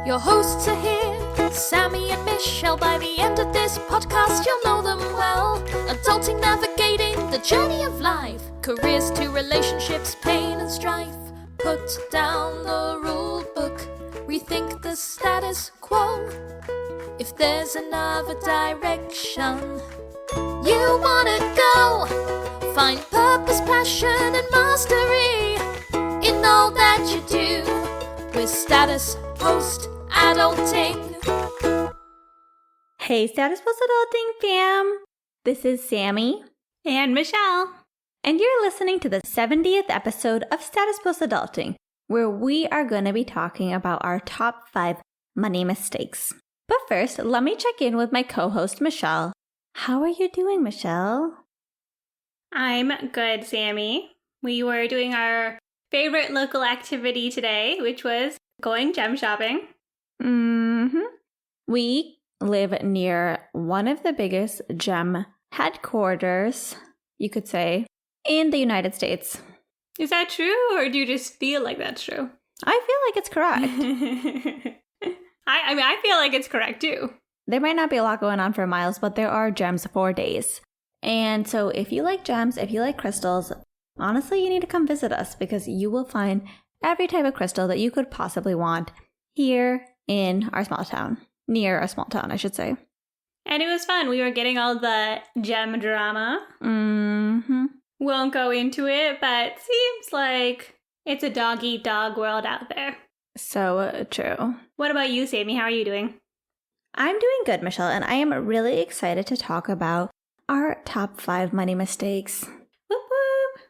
Your hosts are here, Sammie and Michelle. By the end of this podcast, you'll know them well. Adulting, navigating the journey of life. Careers to relationships, pain and strife. Put down the rule book, rethink the status quo. If there's another direction you wanna go, find purpose, passion and mastery in all that you do with Status Post Adulting. Hey, Status Post Adulting fam! This is Sammie and Michelle, and you're listening to the 70th episode of Status Post Adulting, where we are going to be talking about our top 5 money mistakes. But first, let me check in with my co-host, Michelle. How are you doing, Michelle? I'm good, Sammie. We were doing our favorite local activity today, which was going gem shopping. We live near one of the biggest gem headquarters, you could say, in the United States. Is that true, or do you just feel like that's true? I feel like it's correct. I mean, I feel like it's correct, too. There might not be a lot going on for miles, but there are gems for days. And so if you like gems, if you like crystals, honestly, you need to come visit us because you will find every type of crystal that you could possibly want here in our small town. Near our small town, I should say. And it was fun. We were getting all the gem drama. Won't go into it, but seems like it's a dog-eat-dog world out there. So true. What about you, Sammie? How are you doing? I'm doing good, Michelle, and I am really excited to talk about our top 5 money mistakes. Whoop whoop!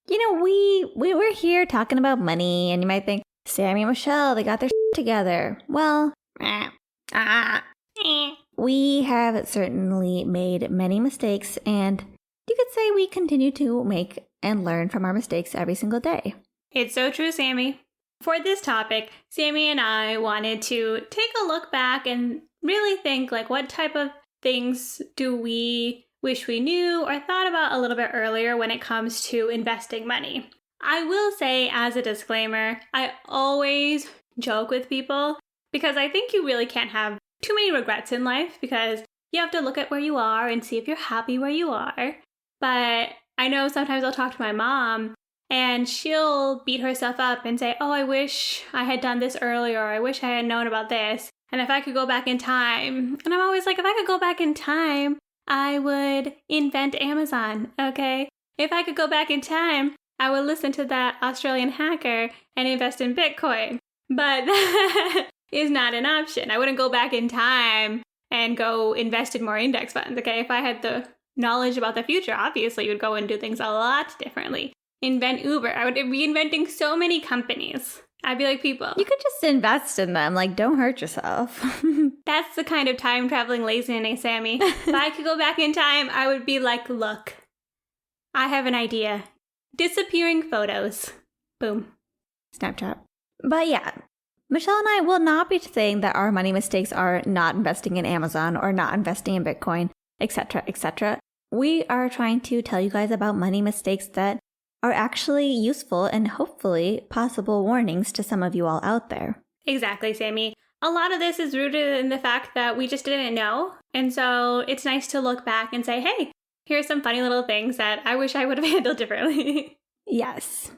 You know, we were here talking about money, and you might think, Sammie and Michelle, they got their together. Well, we have certainly made many mistakes, and you could say we continue to make and learn from our mistakes every single day. It's so true, Sammie. For this topic, Sammie and I wanted to take a look back and really think, like, what type of things do we wish we knew or thought about a little bit earlier when it comes to investing money. I will say, as a disclaimer, I always joke with people because I think you really can't have too many regrets in life because you have to look at where you are and see if you're happy where you are. But I know sometimes I'll talk to my mom and she'll beat herself up and say, oh, I wish I had done this earlier, or I wish I had known about this. And if I could go back in time, and I'm always like, if I could go back in time, I would invent Amazon, okay? If I could go back in time, I would listen to that Australian hacker and invest in Bitcoin. But that is not an option. I wouldn't go back in time and go invest in more index funds, okay? If I had the knowledge about the future, obviously you would go and do things a lot differently. Invent Uber. I would be inventing so many companies. I'd be like, people, you could just invest in them. Like, don't hurt yourself. That's the kind of time-traveling laziness, Sammie. If I could go back in time, I would be like, look, I have an idea. Disappearing photos. Boom. Snapchat. But yeah, Michelle and I will not be saying that our money mistakes are not investing in Amazon or not investing in Bitcoin, etc., etc. We are trying to tell you guys about money mistakes that are actually useful and hopefully possible warnings to some of you all out there. Exactly, Sammie. A lot of this is rooted in the fact that we just didn't know. And so it's nice to look back and say, hey, here's some funny little things that I wish I would have handled differently. Yes.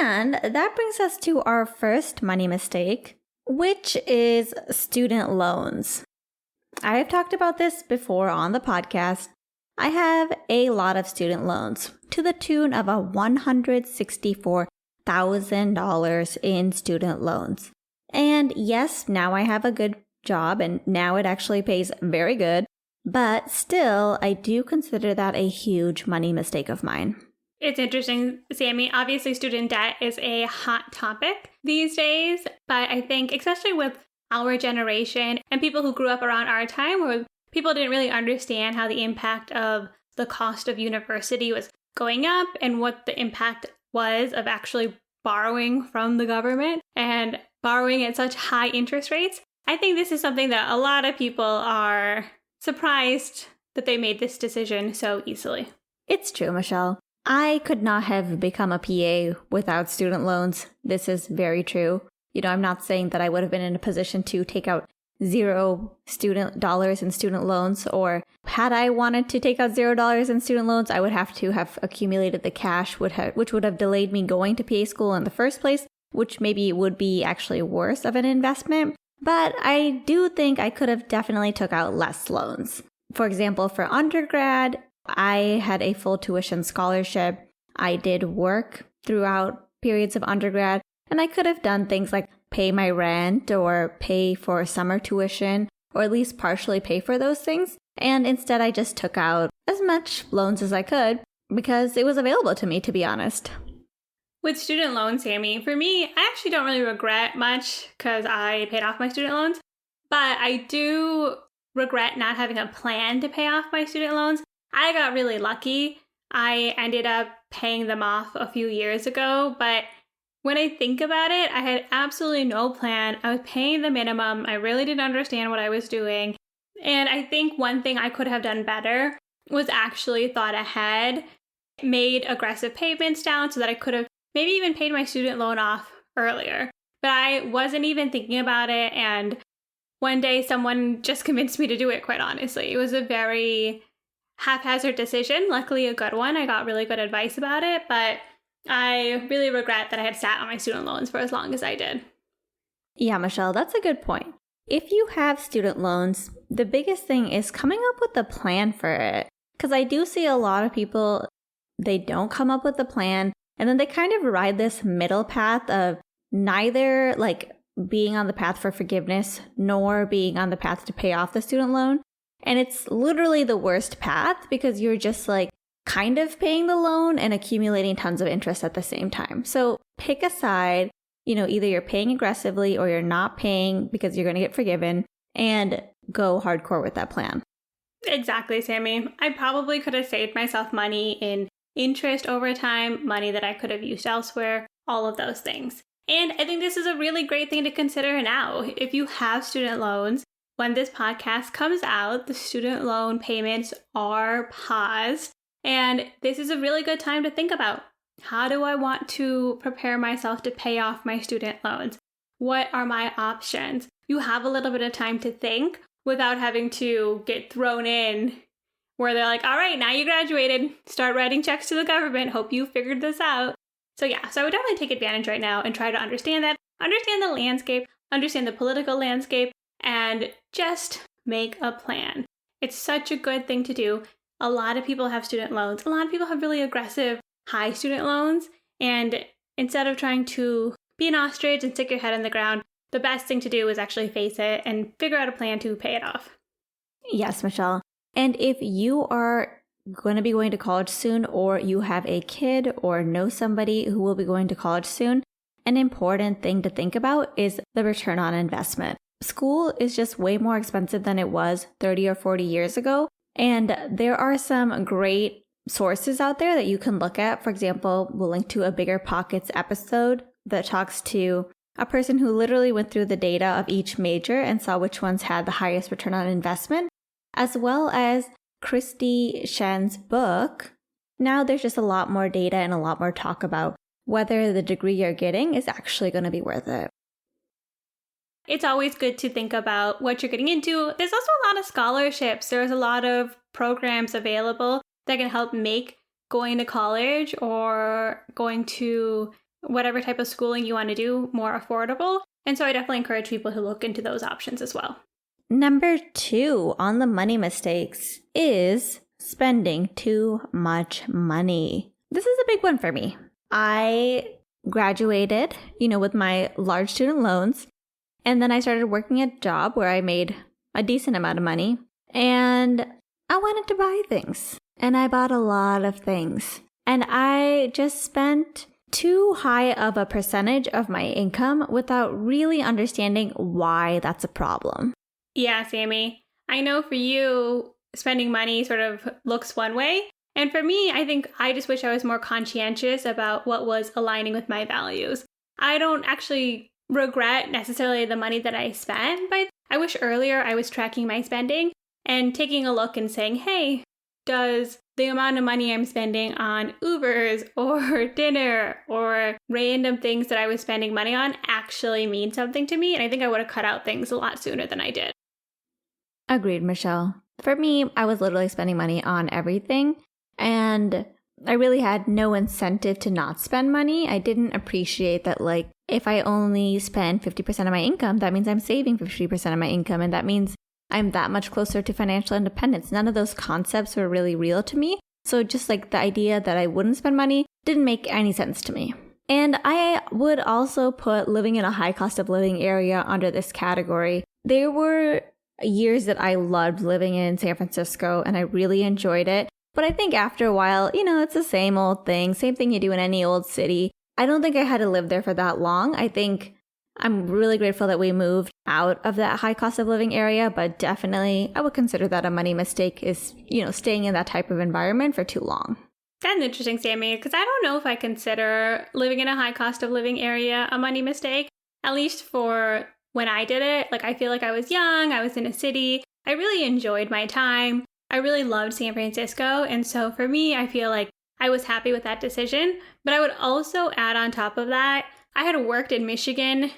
And that brings us to our first money mistake, which is student loans. I have talked about this before on the podcast. I have a lot of student loans to the tune of $164,000 in student loans. And yes, now I have a good job and now it actually pays very good, but still, I do consider that a huge money mistake of mine. It's interesting, Sammie. Obviously, student debt is a hot topic these days, but I think especially with our generation and people who grew up around our time where people didn't really understand how the impact of the cost of university was going up and what the impact was of actually borrowing from the government and borrowing at such high interest rates. I think this is something that a lot of people are surprised that they made this decision so easily. It's true, Michelle. I could not have become a PA without student loans. This is very true. I'm not saying that I would have been in a position to take out $0 in student loans, or had I wanted to take out $0 in student loans, I would have to have accumulated the cash, which would have delayed me going to PA school in the first place, which maybe would be actually worse of an investment. But I do think I could have definitely took out less loans. For example, for undergrad, I had a full tuition scholarship. I did work throughout periods of undergrad, and I could have done things like pay my rent or pay for summer tuition, or at least partially pay for those things. And instead, I just took out as much loans as I could because it was available to me, to be honest. With student loans, Sammie, for me, I actually don't really regret much because I paid off my student loans, but I do regret not having a plan to pay off my student loans. I got really lucky. I ended up paying them off a few years ago, but when I think about it, I had absolutely no plan. I was paying the minimum. I really didn't understand what I was doing. And I think one thing I could have done better was actually thought ahead, made aggressive payments down so that I could have maybe even paid my student loan off earlier. But I wasn't even thinking about it. And one day someone just convinced me to do it, quite honestly. It was a very haphazard decision, luckily a good one. I got really good advice about it, but I really regret that I had sat on my student loans for as long as I did. Yeah, Michelle, that's a good point. If you have student loans, the biggest thing is coming up with a plan for it. Because I do see a lot of people, they don't come up with a plan, and then they kind of ride this middle path of neither like being on the path for forgiveness nor being on the path to pay off the student loan. And it's literally the worst path because you're just like kind of paying the loan and accumulating tons of interest at the same time. So pick a side, either you're paying aggressively or you're not paying because you're going to get forgiven, and go hardcore with that plan. Exactly, Sammie. I probably could have saved myself money in interest over time, money that I could have used elsewhere, all of those things. And I think this is a really great thing to consider now. If you have student loans, when this podcast comes out, the student loan payments are paused. And this is a really good time to think about, how do I want to prepare myself to pay off my student loans? What are my options? You have a little bit of time to think without having to get thrown in where they're like, all right, now you graduated, start writing checks to the government, hope you figured this out. So I would definitely take advantage right now and try to understand that, understand the landscape, understand the political landscape, and just make a plan. It's such a good thing to do. A lot of people have student loans. A lot of people have really aggressive, high student loans. And instead of trying to be an ostrich and stick your head in the ground, the best thing to do is actually face it and figure out a plan to pay it off. Yes, Michelle. And if you are going to be going to college soon, or you have a kid or know somebody who will be going to college soon, an important thing to think about is the return on investment. School is just way more expensive than it was 30 or 40 years ago. And there are some great sources out there that you can look at. For example, we'll link to a Bigger Pockets episode that talks to a person who literally went through the data of each major and saw which ones had the highest return on investment, as well as Christy Shen's book. Now there's just a lot more data and a lot more talk about whether the degree you're getting is actually going to be worth it. It's always good to think about what you're getting into. There's also a lot of scholarships. There's a lot of programs available that can help make going to college or going to whatever type of schooling you want to do more affordable. And so I definitely encourage people to look into those options as well. Number 2 on the money mistakes is spending too much money. This is a big one for me. I graduated, with my large student loans. And then I started working a job where I made a decent amount of money. And I wanted to buy things. And I bought a lot of things. And I just spent too high of a percentage of my income without really understanding why that's a problem. Yeah, Sammie. I know for you, spending money sort of looks one way. And for me, I think I just wish I was more conscientious about what was aligning with my values. I don't actually regret necessarily the money that I spent, but I wish earlier I was tracking my spending and taking a look and saying, hey, does the amount of money I'm spending on Ubers or dinner or random things that I was spending money on actually mean something to me. And I think I would have cut out things a lot sooner than I did. Agreed, Michelle. For me, I was literally spending money on everything, and I really had no incentive to not spend money. I didn't appreciate that, like, if I only spend 50% of my income, that means I'm saving 50% of my income, and that means I'm that much closer to financial independence. None of those concepts were really real to me. So just like the idea that I wouldn't spend money didn't make any sense to me. And I would also put living in a high cost of living area under this category. There were years that I loved living in San Francisco and I really enjoyed it. But I think after a while, it's the same old thing, same thing you do in any old city. I don't think I had to live there for that long. I think I'm really grateful that we moved out of that high cost of living area, but definitely I would consider that a money mistake is, staying in that type of environment for too long. That's interesting, Sammie, because I don't know if I consider living in a high cost of living area a money mistake, at least for when I did it. Like, I feel like I was young, I was in a city, I really enjoyed my time, I really loved San Francisco, and so for me, I feel like I was happy with that decision. But I would also add on top of that, I had worked in Michigan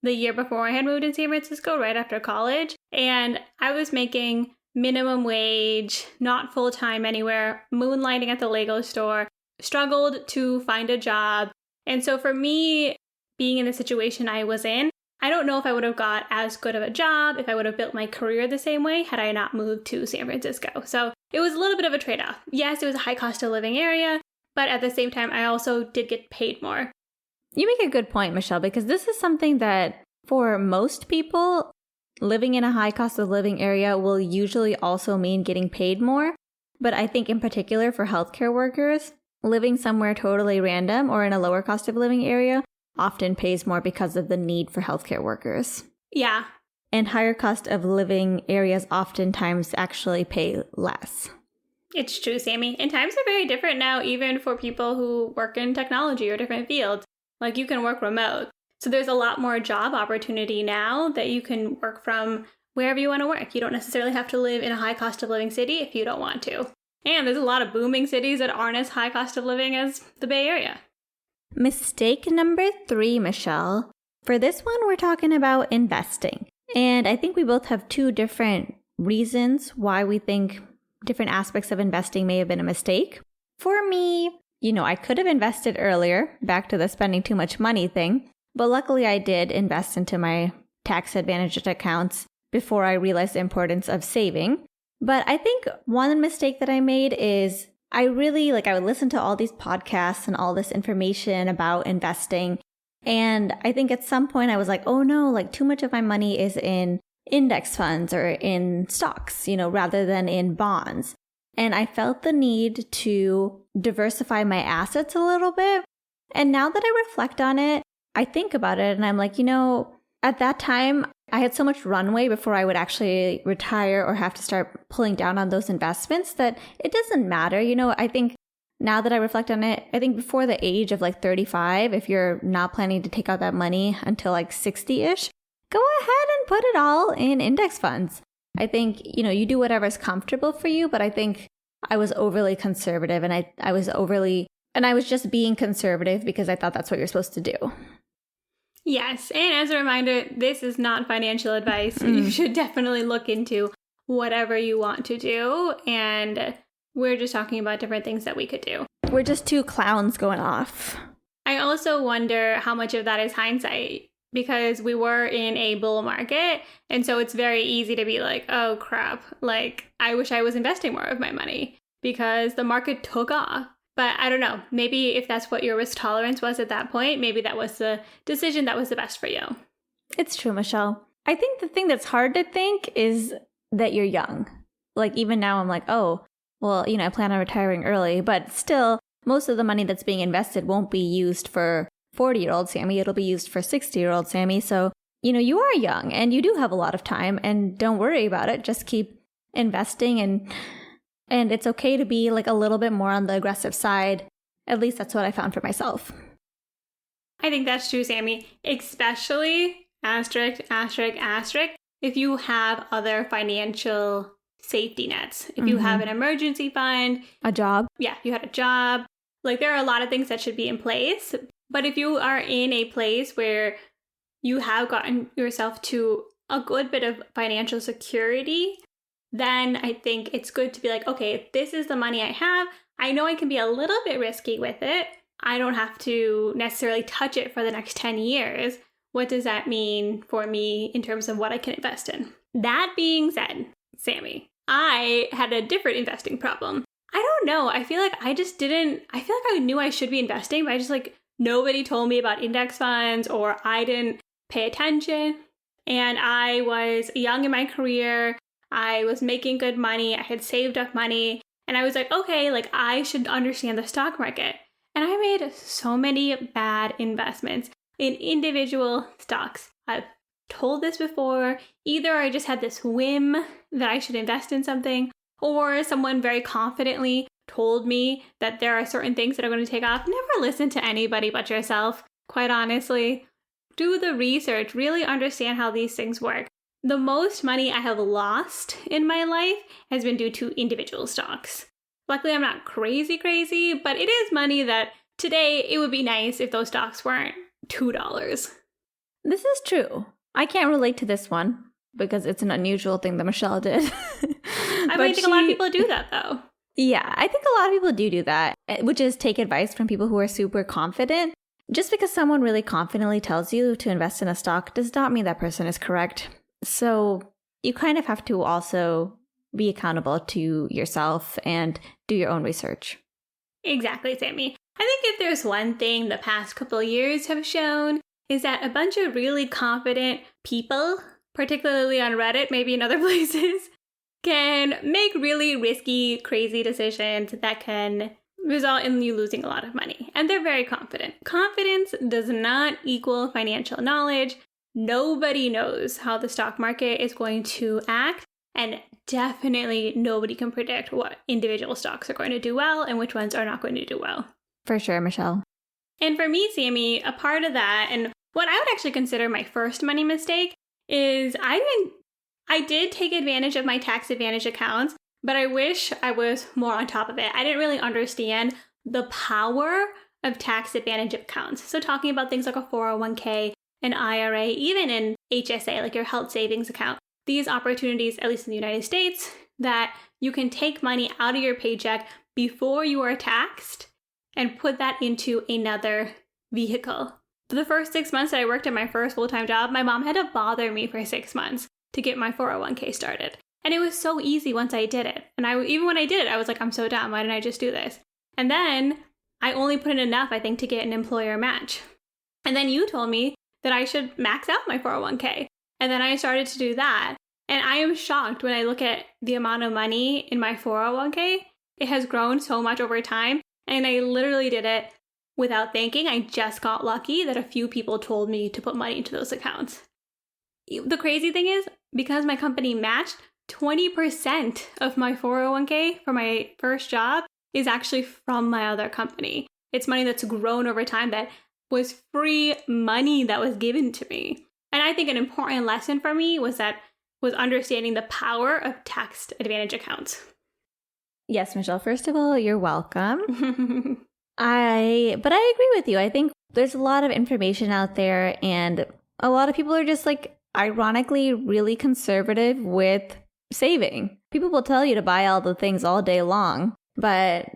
the year before I had moved in San Francisco, right after college, and I was making minimum wage, not full-time anywhere, moonlighting at the Lego store, struggled to find a job. And so for me, being in the situation I was in, I don't know if I would have got as good of a job, if I would have built my career the same way had I not moved to San Francisco. So it was a little bit of a trade-off. Yes, it was a high cost of living area, but at the same time, I also did get paid more. You make a good point, Michelle, because this is something that for most people, living in a high cost of living area will usually also mean getting paid more. But I think in particular for healthcare workers, living somewhere totally random or in a lower cost of living area often pays more because of the need for healthcare workers. Yeah. And higher cost of living areas oftentimes actually pay less. It's true, Sammie. And times are very different now, even for people who work in technology or different fields. Like, you can work remote. So there's a lot more job opportunity now that you can work from wherever you want to work. You don't necessarily have to live in a high cost of living city if you don't want to. And there's a lot of booming cities that aren't as high cost of living as the Bay Area. Mistake number 3, Michelle. For this one, we're talking about investing. And I think we both have 2 different reasons why we think different aspects of investing may have been a mistake. For me, I could have invested earlier, back to the spending too much money thing. But luckily I did invest into my tax advantaged accounts before I realized the importance of saving. But I think one mistake that I made is I would listen to all these podcasts and all this information about investing. And I think at some point I was like, oh no, like too much of my money is in index funds or in stocks, rather than in bonds. And I felt the need to diversify my assets a little bit. And now that I reflect on it, I think about it and I'm like, at that time, I had so much runway before I would actually retire or have to start pulling down on those investments that it doesn't matter. I think now that I reflect on it, I think before the age of like 35, if you're not planning to take out that money until like 60-ish, go ahead and put it all in index funds. I think, you do whatever's comfortable for you, but I think I was overly conservative and I was just being conservative because I thought that's what you're supposed to do. Yes, and as a reminder, this is not financial advice. You should definitely look into whatever you want to do, and we're just talking about different things that we could do. We're just 2 clowns going off. I also wonder how much of that is hindsight, because we were in a bull market, and so it's very easy to be like, oh crap, like I wish I was investing more of my money because the market took off. But I don't know, maybe if that's what your risk tolerance was at that point, maybe that was the decision that was the best for you. It's true, Michelle. I think the thing that's hard to think is that you're young. Like even now I'm like, oh, well, I plan on retiring early, but still most of the money that's being invested won't be used for 40-year-old Sammie. It'll be used for 60-year-old Sammie. So, you are young and you do have a lot of time and don't worry about it. Just keep investing and it's okay to be like a little bit more on the aggressive side. At least that's what I found for myself. I think that's true, Sammie. Especially, ****, if you have other financial safety nets. If you have an emergency fund, a job. Yeah, you had a job. Like, there are a lot of things that should be in place. But if you are in a place where you have gotten yourself to a good bit of financial security, then I think it's good to be like, okay, this is the money I have. I know I can be a little bit risky with it. I don't have to necessarily touch it for the next 10 years. What does that mean for me in terms of what I can invest in? That being said, Sammie, I had a different investing problem. I don't know. I feel like I knew I should be investing, but I just nobody told me about index funds, or I didn't pay attention. And I was young in my career. I was making good money. I had saved up money. And I was like, okay, I should understand the stock market. And I made so many bad investments in individual stocks. I've told this before. Either I just had this whim that I should invest in something, or someone very confidently told me that there are certain things that are going to take off. Never listen to anybody but yourself, quite honestly. Do the research, really understand how these things work. The most money I have lost in my life has been due to individual stocks. Luckily, I'm not crazy, but it is money that today it would be nice if those stocks weren't $2. This is true. I can't relate to this one because it's an unusual thing that Michelle did. I think a lot of people do that, though. Yeah, I think a lot of people do that, which is take advice from people who are super confident. Just because someone really confidently tells you to invest in a stock does not mean that person is correct. So you kind of have to also be accountable to yourself and do your own research. Exactly, Sammie. I think if there's one thing the past couple of years have shown is that a bunch of really confident people, particularly on Reddit, maybe in other places, can make really risky, crazy decisions that can result in you losing a lot of money. And they're very confident. Confidence does not equal financial knowledge. Nobody knows how the stock market is going to act. And definitely nobody can predict what individual stocks are going to do well and which ones are not going to do well. For sure, Michelle. And for me, Sammie, a part of that, and what I would actually consider my first money mistake, is I did take advantage of my tax advantage accounts, but I wish I was more on top of it. I didn't really understand the power of tax advantage accounts. So talking about things like a 401k, an IRA, even an HSA, like your health savings account, these opportunities, at least in the United States, that you can take money out of your paycheck before you are taxed and put that into another vehicle. For the first 6 months that I worked at my first full-time job, my mom had to bother me for 6 months to get my 401k started. And it was so easy once I did it. And even when I did it, I was like, I'm so dumb. Why didn't I just do this? And then I only put in enough, I think, to get an employer match. And then you told me that I should max out my 401k. And then I started to do that. And I am shocked when I look at the amount of money in my 401k. It has grown so much over time. And I literally did it without thinking. I just got lucky that a few people told me to put money into those accounts. The crazy thing is, because my company matched, 20% of my 401k for my first job is actually from my other company. It's money that's grown over time that was free money that was given to me. And I think an important lesson for me was understanding the power of tax advantage accounts. Yes, Michelle, first of all, you're welcome. But I agree with you. I think there's a lot of information out there, and a lot of people are just ironically really conservative with saving. People will tell you to buy all the things all day long, but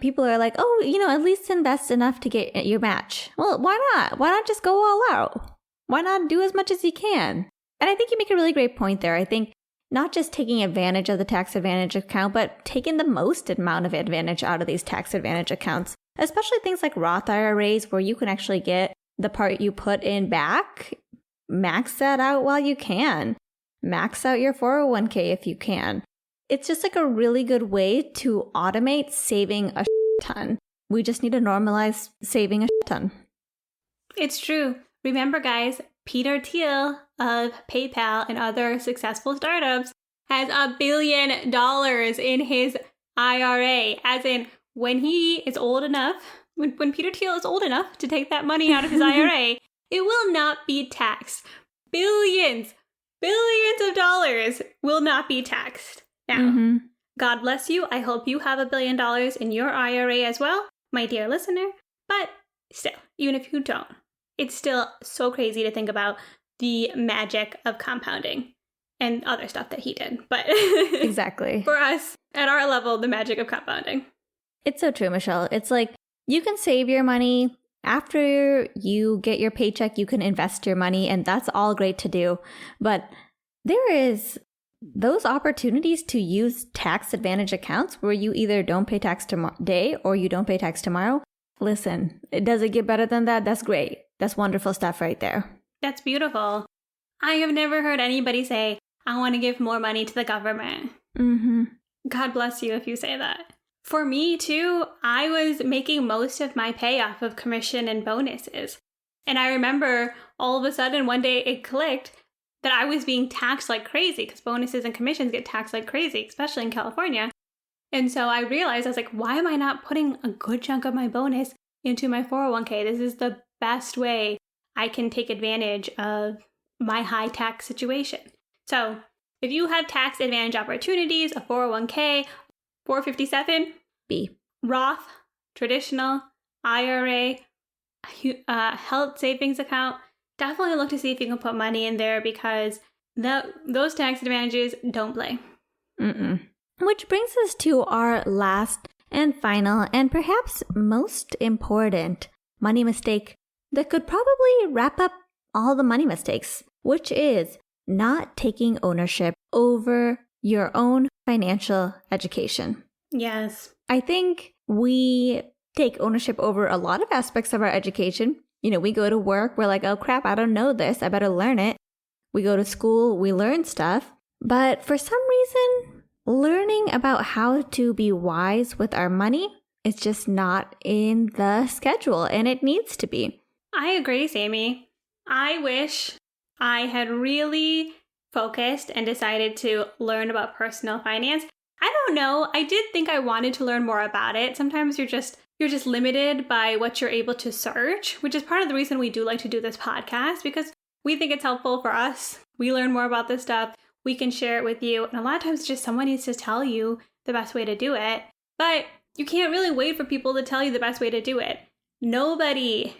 people are like, oh, at least invest enough to get your match. Well, why not? Why not just go all out? Why not do as much as you can? And I think you make a really great point there. I think not just taking advantage of the tax advantage account, but taking the most amount of advantage out of these tax advantage accounts, especially things like Roth IRAs, where you can actually get the part you put in back. Max that out while you can. Max out your 401k if you can. It's just a really good way to automate saving a ton. We just need to normalize saving a ton. It's true. Remember, guys, Peter Thiel of PayPal and other successful startups has $1 billion in his IRA. As in, when he is old enough, when Peter Thiel is old enough to take that money out of his IRA, it will not be taxed. Billions of dollars will not be taxed. Now, God bless you. I hope you have $1 billion in your IRA as well, my dear listener. But still, even if you don't, it's still so crazy to think about the magic of compounding and other stuff that he did. But exactly. For us, at our level, the magic of compounding. It's so true, Michelle. It's like you can save your money. After you get your paycheck, you can invest your money, and that's all great to do. But there is those opportunities to use tax advantage accounts where you either don't pay tax today or you don't pay tax tomorrow. Listen, does it get better than that? That's great. That's wonderful stuff right there. That's beautiful. I have never heard anybody say, I want to give more money to the government. God bless you if you say that. For me, too, I was making most of my pay off of commission and bonuses. And I remember all of a sudden one day it clicked that I was being taxed like crazy because bonuses and commissions get taxed like crazy, especially in California. And so I realized, I was like, why am I not putting a good chunk of my bonus into my 401k? This is the best way I can take advantage of my high tax situation. So if you have tax advantage opportunities, a 401k, 457, B, Roth, traditional, IRA, health savings account, definitely look to see if you can put money in there because those tax advantages don't play. Which brings us to our last and final and perhaps most important money mistake that could probably wrap up all the money mistakes, which is not taking ownership over your own financial education. Yes. I think we take ownership over a lot of aspects of our education. You know, we go to work, we're like, oh crap, I don't know this, I better learn it. We go to school, we learn stuff. But for some reason, learning about how to be wise with our money is just not in the schedule, and it needs to be. I agree, Sammie. I wish I had really focused and decided to learn about personal finance. I don't know. I did think I wanted to learn more about it. Sometimes you're just limited by what you're able to search, which is part of the reason we do like to do this podcast, because we think it's helpful for us. We learn more about this stuff. We can share it with you. And a lot of times just someone needs to tell you the best way to do it. But you can't really wait for people to tell you the best way to do it. Nobody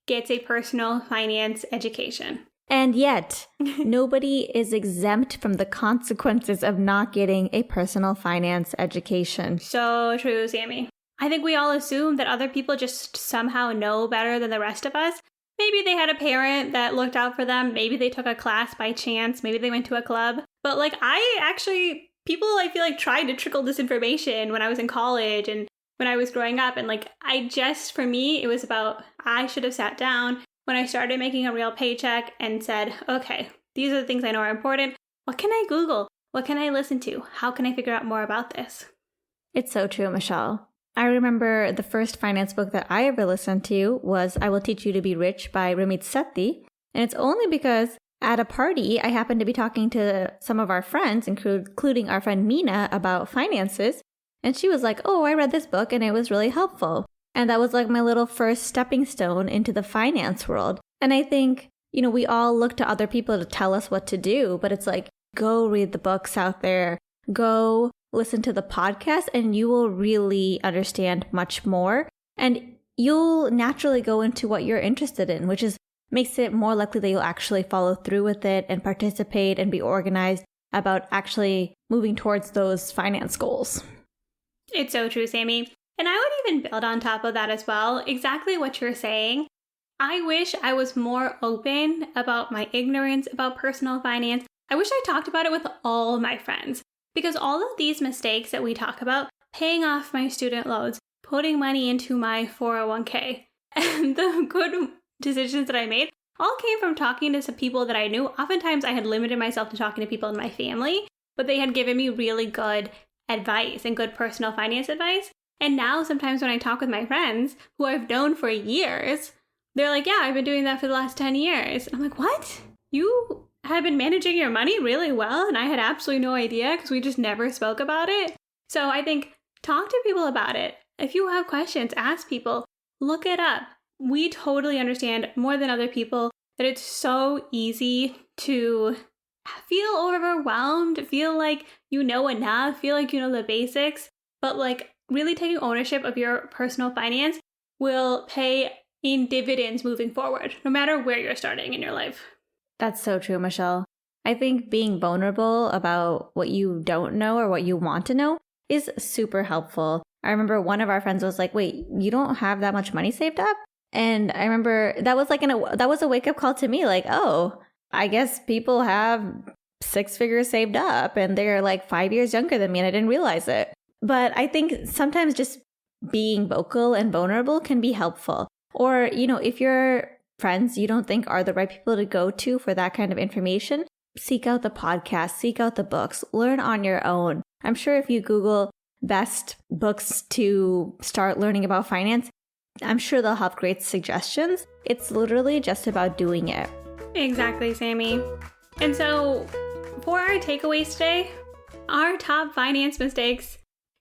gets a personal finance education. And yet, nobody is exempt from the consequences of not getting a personal finance education. So true, Sammie. I think we all assume that other people just somehow know better than the rest of us. Maybe they had a parent that looked out for them. Maybe they took a class by chance. Maybe they went to a club. But people I feel like tried to trickle this information when I was in college and when I was growing up. And for me, it was about, I should have sat down when I started making a real paycheck and said, okay, these are the things I know are important. What can I Google? What can I listen to? How can I figure out more about this? It's so true, Michelle. I remember the first finance book that I ever listened to was I Will Teach You to Be Rich by Ramit Sethi. And it's only because at a party, I happened to be talking to some of our friends, including our friend Mina, about finances. And she was like, oh, I read this book and it was really helpful. And that was like my little first stepping stone into the finance world. And I think, we all look to other people to tell us what to do, but it's like, go read the books out there, go listen to the podcast, and you will really understand much more. And you'll naturally go into what you're interested in, which makes it more likely that you'll actually follow through with it and participate and be organized about actually moving towards those finance goals. It's so true, Sammie. And I would even build on top of that as well, exactly what you're saying. I wish I was more open about my ignorance about personal finance. I wish I talked about it with all my friends, because all of these mistakes that we talk about, paying off my student loans, putting money into my 401k, and the good decisions that I made all came from talking to some people that I knew. Oftentimes I had limited myself to talking to people in my family, but they had given me really good advice and good personal finance advice. And now sometimes when I talk with my friends who I've known for years, they're like, yeah, I've been doing that for the last 10 years. And I'm like, what? You have been managing your money really well? And I had absolutely no idea because we just never spoke about it. So I think talk to people about it. If you have questions, ask people, look it up. We totally understand more than other people that it's so easy to feel overwhelmed, feel like you know enough, feel like you know the basics, but like really taking ownership of your personal finance will pay in dividends moving forward, no matter where you're starting in your life. That's so true, Michelle. I think being vulnerable about what you don't know or what you want to know is super helpful. I remember one of our friends was like, wait, you don't have that much money saved up? And I remember that was like that was a wake-up call to me, like, oh, I guess people have 6 figures saved up and they're like 5 years younger than me and I didn't realize it. But I think sometimes just being vocal and vulnerable can be helpful. Or, if your friends you don't think are the right people to go to for that kind of information, seek out the podcast, seek out the books, learn on your own. I'm sure if you Google best books to start learning about finance, I'm sure they'll have great suggestions. It's literally just about doing it. Exactly, Sammie. And so for our takeaways today, our top finance mistakes: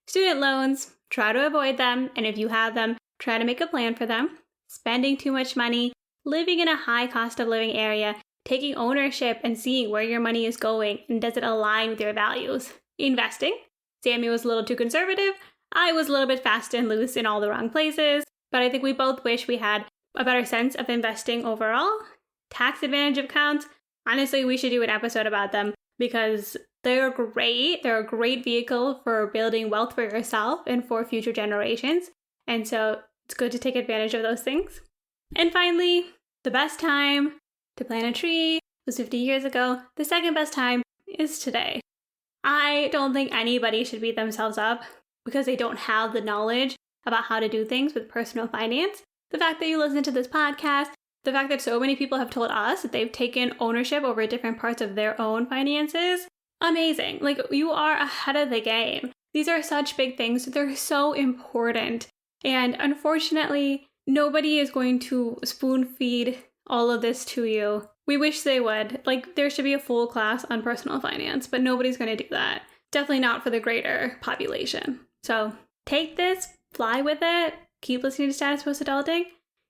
student loans, try to avoid them. And if you have them, try to make a plan for them. Spending too much money, living in a high cost of living area, taking ownership and seeing where your money is going and does it align with your values. Investing. Sammie was a little too conservative. I was a little bit fast and loose in all the wrong places. But I think we both wish we had a better sense of investing overall. Tax advantage accounts. Honestly, we should do an episode about them because they're great. They're a great vehicle for building wealth for yourself and for future generations. And so it's good to take advantage of those things. And finally, the best time to plant a tree was 50 years ago. The second best time is today. I don't think anybody should beat themselves up because they don't have the knowledge about how to do things with personal finance. The fact that you listen to this podcast, the fact that so many people have told us that they've taken ownership over different parts of their own finances, amazing. Like, you are ahead of the game. These are such big things. They're so important. And unfortunately, nobody is going to spoon feed all of this to you. We wish they would. Like, there should be a full class on personal finance, but nobody's going to do that. Definitely not for the greater population. So take this, fly with it, keep listening to Status Post Adulting,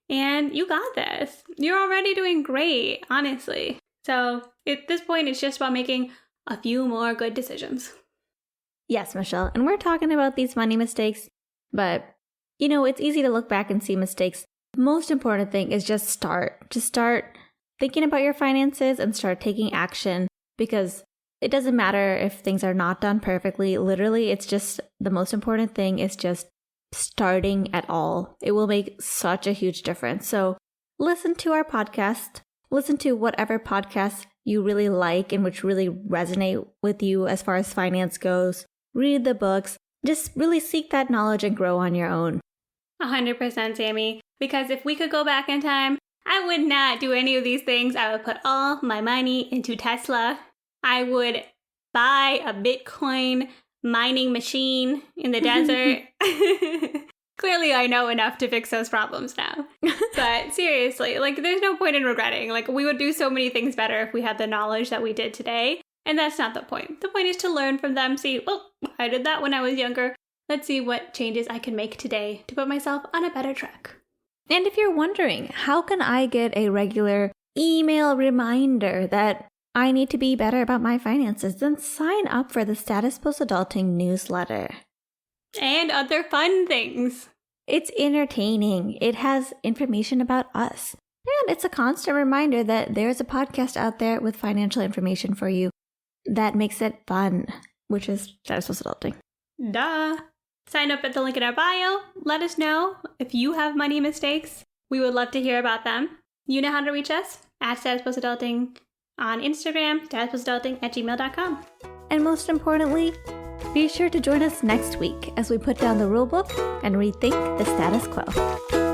and you got this. You're already doing great, honestly. So at this point, it's just about making a few more good decisions. Yes, Michelle. And we're talking about these money mistakes, but it's easy to look back and see mistakes. The most important thing is just start. Just start thinking about your finances and start taking action, because it doesn't matter if things are not done perfectly. Literally, it's just the most important thing is just starting at all. It will make such a huge difference. So listen to our podcast. Listen to whatever podcast you really like and which really resonate with you as far as finance goes. Read the books. Just really seek that knowledge and grow on your own. 100%, Sammie. Because if we could go back in time, I would not do any of these things. I would put all my money into Tesla. I would buy a Bitcoin mining machine in the desert. Clearly, I know enough to fix those problems now. But seriously, like, there's no point in regretting. Like, we would do so many things better if we had the knowledge that we did today. And that's not the point. The point is to learn from them. See, well, I did that when I was younger. Let's see what changes I can make today to put myself on a better track. And if you're wondering, how can I get a regular email reminder that I need to be better about my finances, then sign up for the Status Post Adulting newsletter. And other fun things. It's entertaining. It has information about us. And it's a constant reminder that there's a podcast out there with financial information for you that makes it fun, which is Status Post Adulting. Duh. Sign up at the link in our bio. Let us know if you have money mistakes. We would love to hear about them. You know how to reach us at Status Post Adulting on Instagram, statuspostadulting@gmail.com. And most importantly, be sure to join us next week as we put down the rulebook and rethink the status quo.